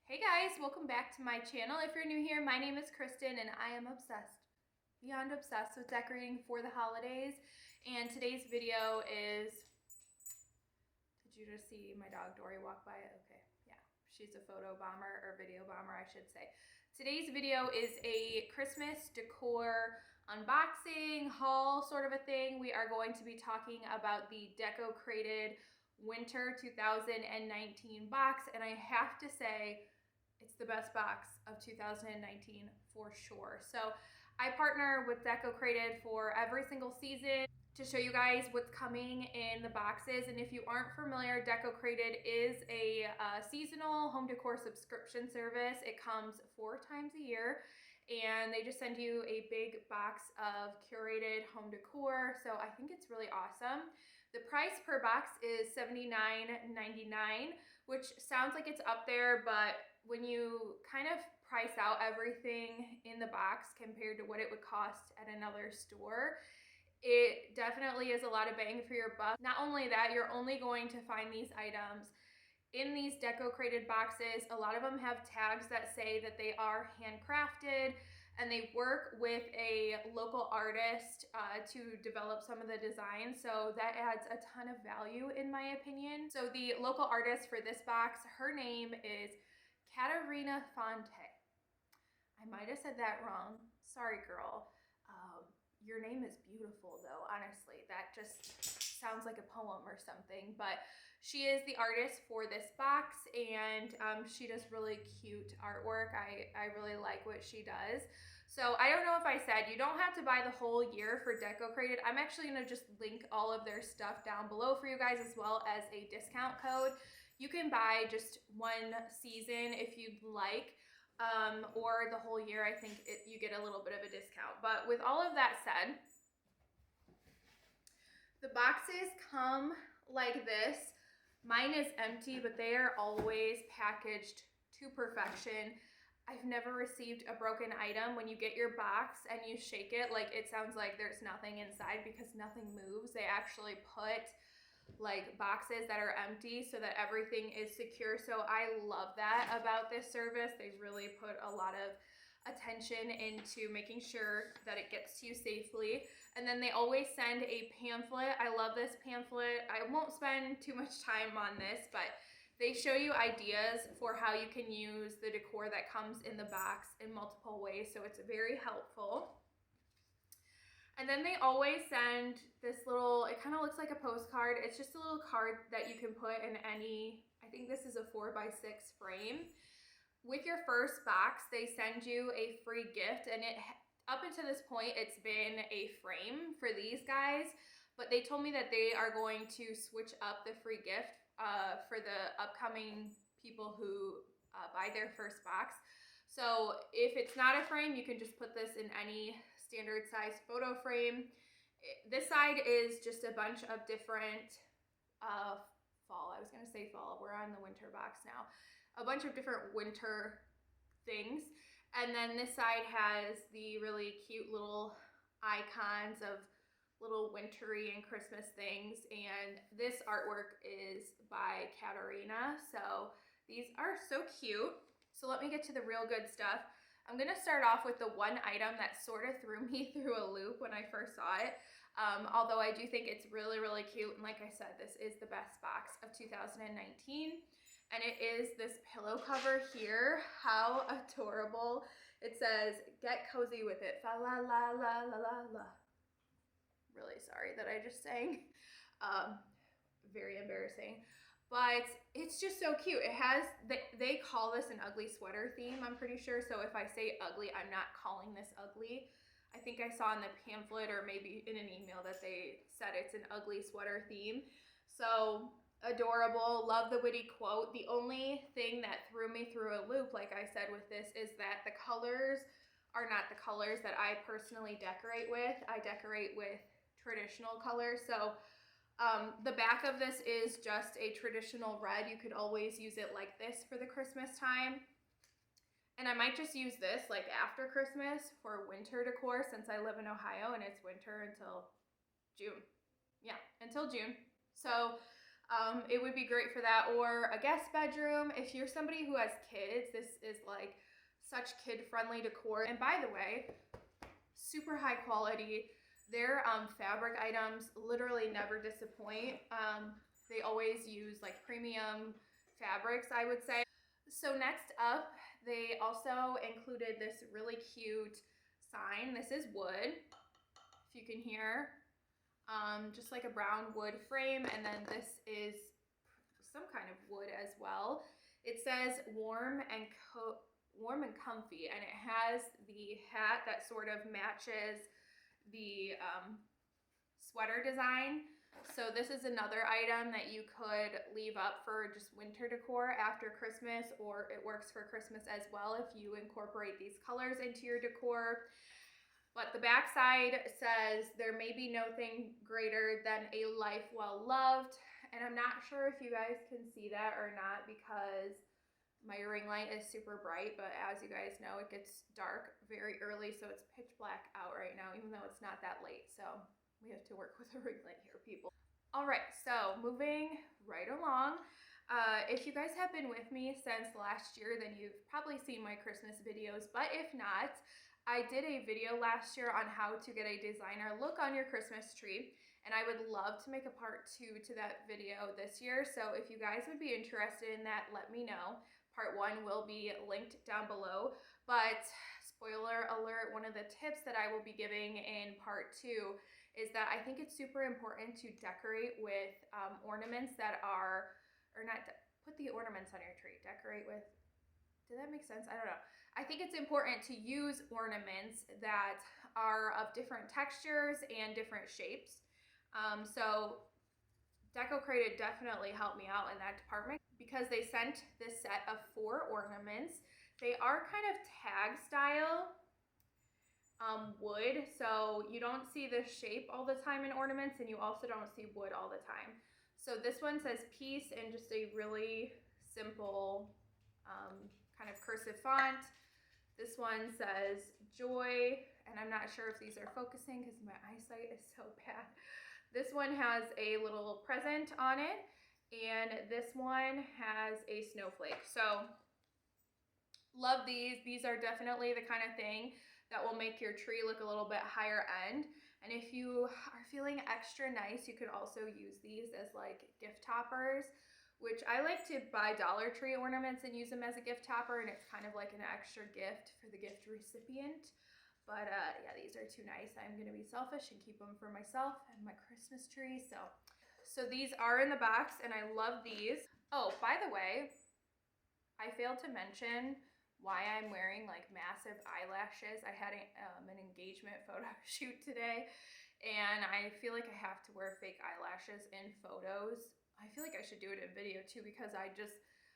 Hey guys, welcome back to my channel. If you're new here, my name is Kristen and I am obsessed, beyond obsessed with decorating for the holidays. And today's video is, did you just see my dog Dory walk by? Okay, yeah, she's a photo bomber, or video bomber I should say. Today's video is a Christmas decor unboxing, haul sort of a thing. We are going to be talking about the Decocrated Winter 2019 box, and I have to say, it's the best box of 2019 for sure. So I partner with Decocrated for every single season to show you guys what's coming in the boxes. And if you aren't familiar, Decocrated is a seasonal home decor subscription service. It comes 4 times a year and they just send you a big box of curated home decor. So I think it's really awesome. The price per box is $79.99, which sounds like it's up there, but when you kind of price out everything in the box compared to what it would cost at another store, it definitely is a lot of bang for your buck. Not only that, you're only going to find these items in these Decocrated boxes. A lot of them have tags that say that they are handcrafted, and they work with a local artist to develop some of the designs. So that adds a ton of value in my opinion. So the local artist for this box, her name is Katarina Fonte. I might have said that wrong. Sorry, girl. Your name is beautiful though, honestly. That just sounds like a poem or something, but she is the artist for this box, and she does really cute artwork. I really like what she does. So I don't know if I said you don't have to buy the whole year for Decocrated. I'm actually gonna just link all of their stuff down below for you guys, as well as a discount code. You can buy just one season if you'd like, or the whole year. I think you get a little bit of a discount. But with all of that said, the boxes come like this. Mine is empty, but they are always packaged to perfection. I've never received a broken item. When you get your box and you shake it, like, it sounds like there's nothing inside because nothing moves. They actually put like boxes that are empty so that everything is secure. So I love that about this service. They really put a lot of attention into making sure that it gets to you safely. And then they always send a pamphlet. I love this pamphlet. I won't spend too much time on this, but they show you ideas for how you can use the decor that comes in the box in multiple ways. So it's very helpful. And then they always send this little, it kind of looks like a postcard. It's just a little card that you can put in any, I think this is a 4x6 frame. With your first box, they send you a free gift, and up until this point, it's been a frame for these guys, but they told me that they are going to switch up the free gift for the upcoming people who buy their first box. So if it's not a frame, you can just put this in any standard size photo frame. This side is just a bunch of different fall. I was gonna say fall. We're on the winter box now. A bunch of different winter things. And then this side has the really cute little icons of little wintry and Christmas things. And this artwork is by Katarina. So these are so cute. So let me get to the real good stuff. I'm gonna start off with the one item that sort of threw me through a loop when I first saw it. Although I do think it's really, really cute. And like I said, this is the best box of 2019. And it is this pillow cover here. How adorable. It says, "Get cozy with it. Fa la la la la la la." Really sorry that I just sang. Very embarrassing. But it's just so cute. It has, they call this an ugly sweater theme, I'm pretty sure. So if I say ugly, I'm not calling this ugly. I think I saw in the pamphlet or maybe in an email that they said it's an ugly sweater theme. So adorable. Love the witty quote. The only thing that threw me through a loop, like I said with this, is that the colors are not the colors that I personally decorate with. I decorate with traditional colors. So the back of this is just a traditional red. You could always use it like this for the Christmas time. And I might just use this like after Christmas for winter decor, since I live in Ohio and it's winter until June. Yeah, until June. So It would be great for that, or a guest bedroom. If you're somebody who has kids, this is like such kid-friendly decor. And by the way, super high quality. Their fabric items literally never disappoint. They always use like premium fabrics, I would say. So next up, they also included this really cute sign. This is wood, if you can hear. Just like a brown wood frame, and then this is some kind of wood as well. It says warm and comfy, and it has the hat that sort of matches the sweater design. So this is another item that you could leave up for just winter decor after Christmas, or it works for Christmas as well if you incorporate these colors into your decor. But the back side says, there may be no thing greater than a life well loved. And I'm not sure if you guys can see that or not because my ring light is super bright, but as you guys know, it gets dark very early, so it's pitch black out right now, even though it's not that late. So we have to work with a ring light here, people. All right, so moving right along. If you guys have been with me since last year, then you've probably seen my Christmas videos, but if not, I did a video last year on how to get a designer look on your Christmas tree, and I would love to make a part 2 to that video this year. So if you guys would be interested in that, let me know. Part 1 will be linked down below, but spoiler alert, one of the tips that I will be giving in part 2 is that I think it's super important to decorate with ornaments that are, or not, put the ornaments on your tree, decorate with, did that make sense? I don't know. I think it's important to use ornaments that are of different textures and different shapes. So Decocrated definitely helped me out in that department because they sent this set of 4 ornaments. They are kind of tag style wood, so you don't see this shape all the time in ornaments, and you also don't see wood all the time. So this one says peace in just a really simple kind of cursive font. This one says joy, and I'm not sure if these are focusing because my eyesight is so bad. This one has a little present on it, and this one has a snowflake. So love these. These are definitely the kind of thing that will make your tree look a little bit higher end. And if you are feeling extra nice, you could also use these as like gift toppers, which I like to buy Dollar Tree ornaments and use them as a gift topper, and it's kind of like an extra gift for the gift recipient. But yeah, these are too nice. I'm gonna be selfish and keep them for myself and my Christmas tree. So these are in the box, and I love these. Oh, by the way, I failed to mention why I'm wearing like massive eyelashes. I had an engagement photo shoot today, and I feel like I have to wear fake eyelashes in photos. I feel like I should do it in video too because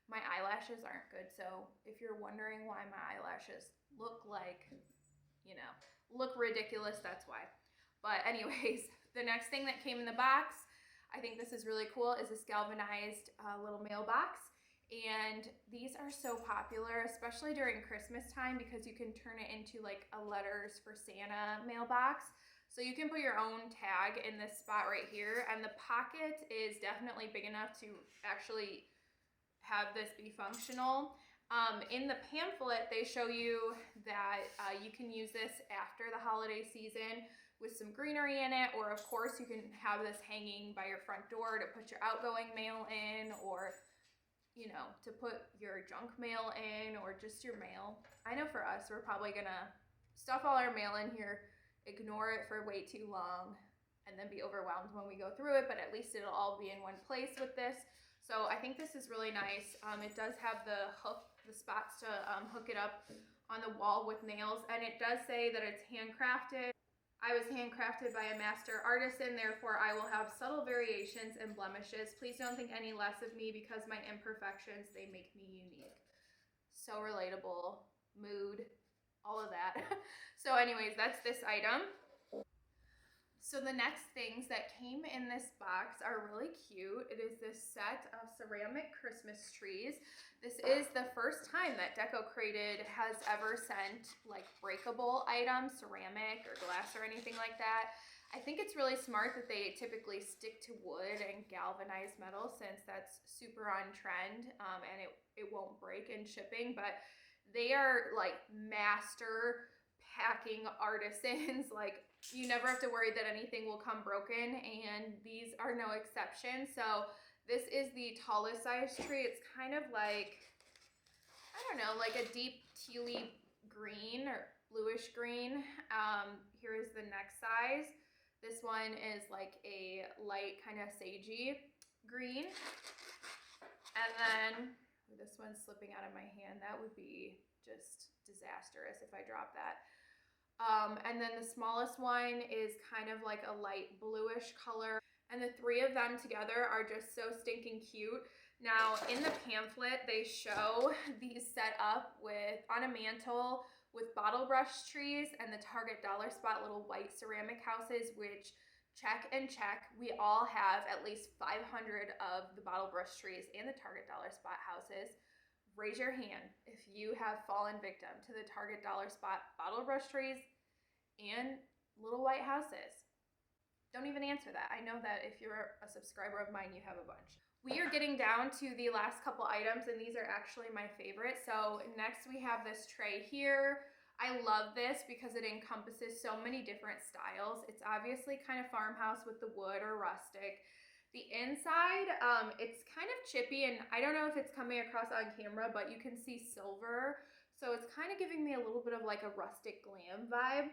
my eyelashes aren't good. So if you're wondering why my eyelashes look like, you know, look ridiculous, that's why. But anyways, the next thing that came in the box, I think this is really cool, is this galvanized little mailbox. And these are so popular, especially during Christmas time, because you can turn it into like a letters for Santa mailbox. So you can put your own tag in this spot right here, and the pocket is definitely big enough to actually have this be functional. In the pamphlet, they show you that you can use this after the holiday season with some greenery in it, or of course you can have this hanging by your front door to put your outgoing mail in, or you know, to put your junk mail in, or just your mail. I know for us, we're probably gonna stuff all our mail in here, ignore it for way too long, and then be overwhelmed when we go through it, but at least it'll all be in one place with this. So I think this is really nice. It does have the spots to hook it up on the wall with nails, and it does say that it's handcrafted. I was handcrafted by a master artisan, therefore I will have subtle variations and blemishes. Please don't think any less of me because my imperfections, they make me unique. So relatable, mood, all of that. So anyways, that's this item. So the next things that came in this box are really cute. It is this set of ceramic Christmas trees. This is the first time that Decocrated has ever sent like breakable items, ceramic or glass or anything like that. I think it's really smart that they typically stick to wood and galvanized metal, since that's super on trend, and it won't break in shipping. But they are like master packing artisans. Like, you never have to worry that anything will come broken, and these are no exception. So this is the tallest size tree. It's kind of like, I don't know, like a deep tealy green or bluish green. Here is the next size. This one is like a light kind of sagey green. And then this one's slipping out of my hand. That would be just disastrous if I drop that. And then the smallest one is kind of like a light bluish color. And the three of them together are just so stinking cute. Now, in the pamphlet, they show these set up on a mantle with bottle brush trees and the Target dollar spot little white ceramic houses, which check and check. We all have at least 500 of the bottle brush trees and the Target dollar spot houses. Raise your hand if you have fallen victim to the Target dollar spot bottle brush trees and little white houses. Don't even answer that. I know that if you're a subscriber of mine, you have a bunch. We are getting down to the last couple items, and these are actually my favorite. So next we have this tray here. I love this because it encompasses so many different styles. It's obviously kind of farmhouse with the wood or rustic. The inside, it's kind of chippy, and I don't know if it's coming across on camera, but you can see silver. So it's kind of giving me a little bit of like a rustic glam vibe.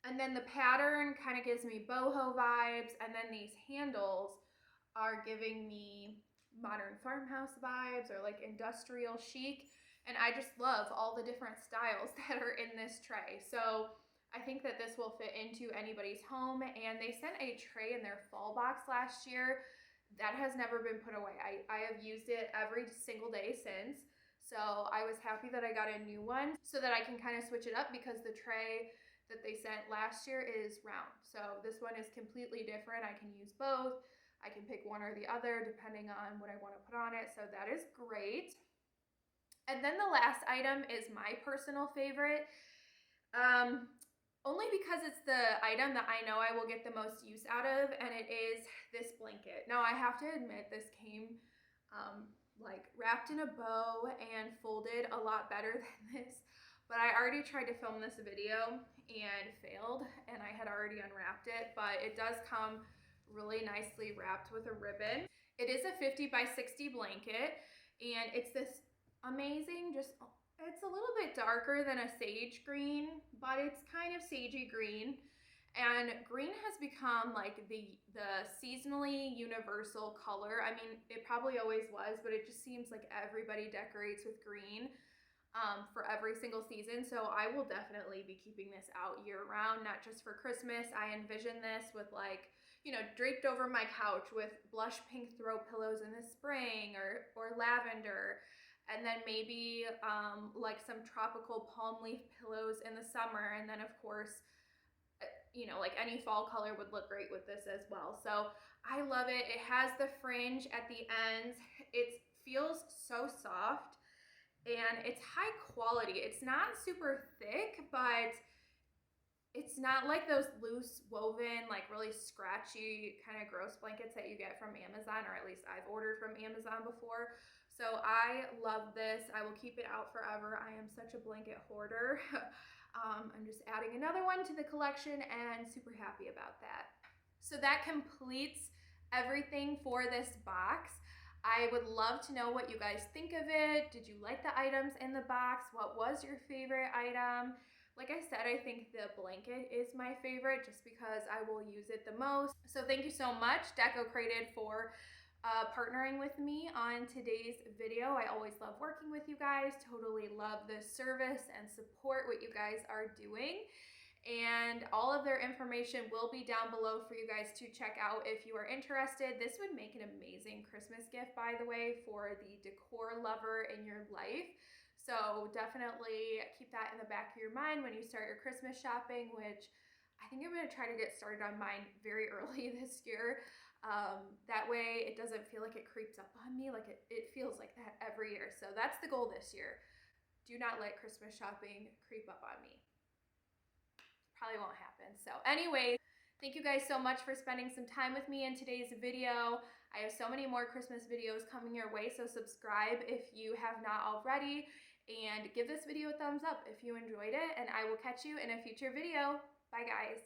And then the pattern kind of gives me boho vibes, and then these handles are giving me modern farmhouse vibes or like industrial chic. And I just love all the different styles that are in this tray. So I think that this will fit into anybody's home. And they sent a tray in their fall box last year that has never been put away. I have used it every single day since. So I was happy that I got a new one so that I can kind of switch it up, because the tray that they sent last year is round. So this one is completely different. I can use both. I can pick one or the other depending on what I want to put on it. So that is great. And then the last item is my personal favorite. Only because it's the item that I know I will get the most use out of, and it is this blanket. Now I have to admit, this came like wrapped in a bow and folded a lot better than this. But I already tried to film this video and failed, and I had already unwrapped it, but it does come really nicely wrapped with a ribbon. It is a 50 by 60 blanket, and it's this amazing, it's a little bit darker than a sage green, but it's kind of sagey green. And green has become like the seasonally universal color. I mean, it probably always was, but it just seems like everybody decorates with green for every single season. So I will definitely be keeping this out year round, not just for Christmas. I envision this with like, you know, draped over my couch with blush pink throw pillows in the spring, or lavender. And then maybe like some tropical palm leaf pillows in the summer. And then of course, you know, like any fall color would look great with this as well. So I love it. It has the fringe at the ends. It feels so soft. And it's high quality. It's not super thick, but it's not like those loose woven, like really scratchy kind of gross blankets that you get from Amazon, or at least I've ordered from Amazon before. So I love this. I will keep it out forever. I am such a blanket hoarder. I'm just adding another one to the collection and super happy about that. So that completes everything for this box. I would love to know what you guys think of it. Did you like the items in the box? What was your favorite item? Like I said, I think the blanket is my favorite just because I will use it the most. So thank you so much, Decocrated, for partnering with me on today's video. I always love working with you guys. Totally love this service and support what you guys are doing. And all of their information will be down below for you guys to check out if you are interested. This would make an amazing Christmas gift, by the way, for the decor lover in your life. So definitely keep that in the back of your mind when you start your Christmas shopping, which I think I'm going to try to get started on mine very early this year. That way it doesn't feel like it creeps up on me, like it feels like that every year. So that's the goal this year. Do not let Christmas shopping creep up on me. Probably won't happen. So anyway, Thank you guys so much for spending some time with me in today's video. I have so many more Christmas videos coming your way, so subscribe if you have not already, and give this video a thumbs up if you enjoyed it, and I will catch you in a future video. Bye guys.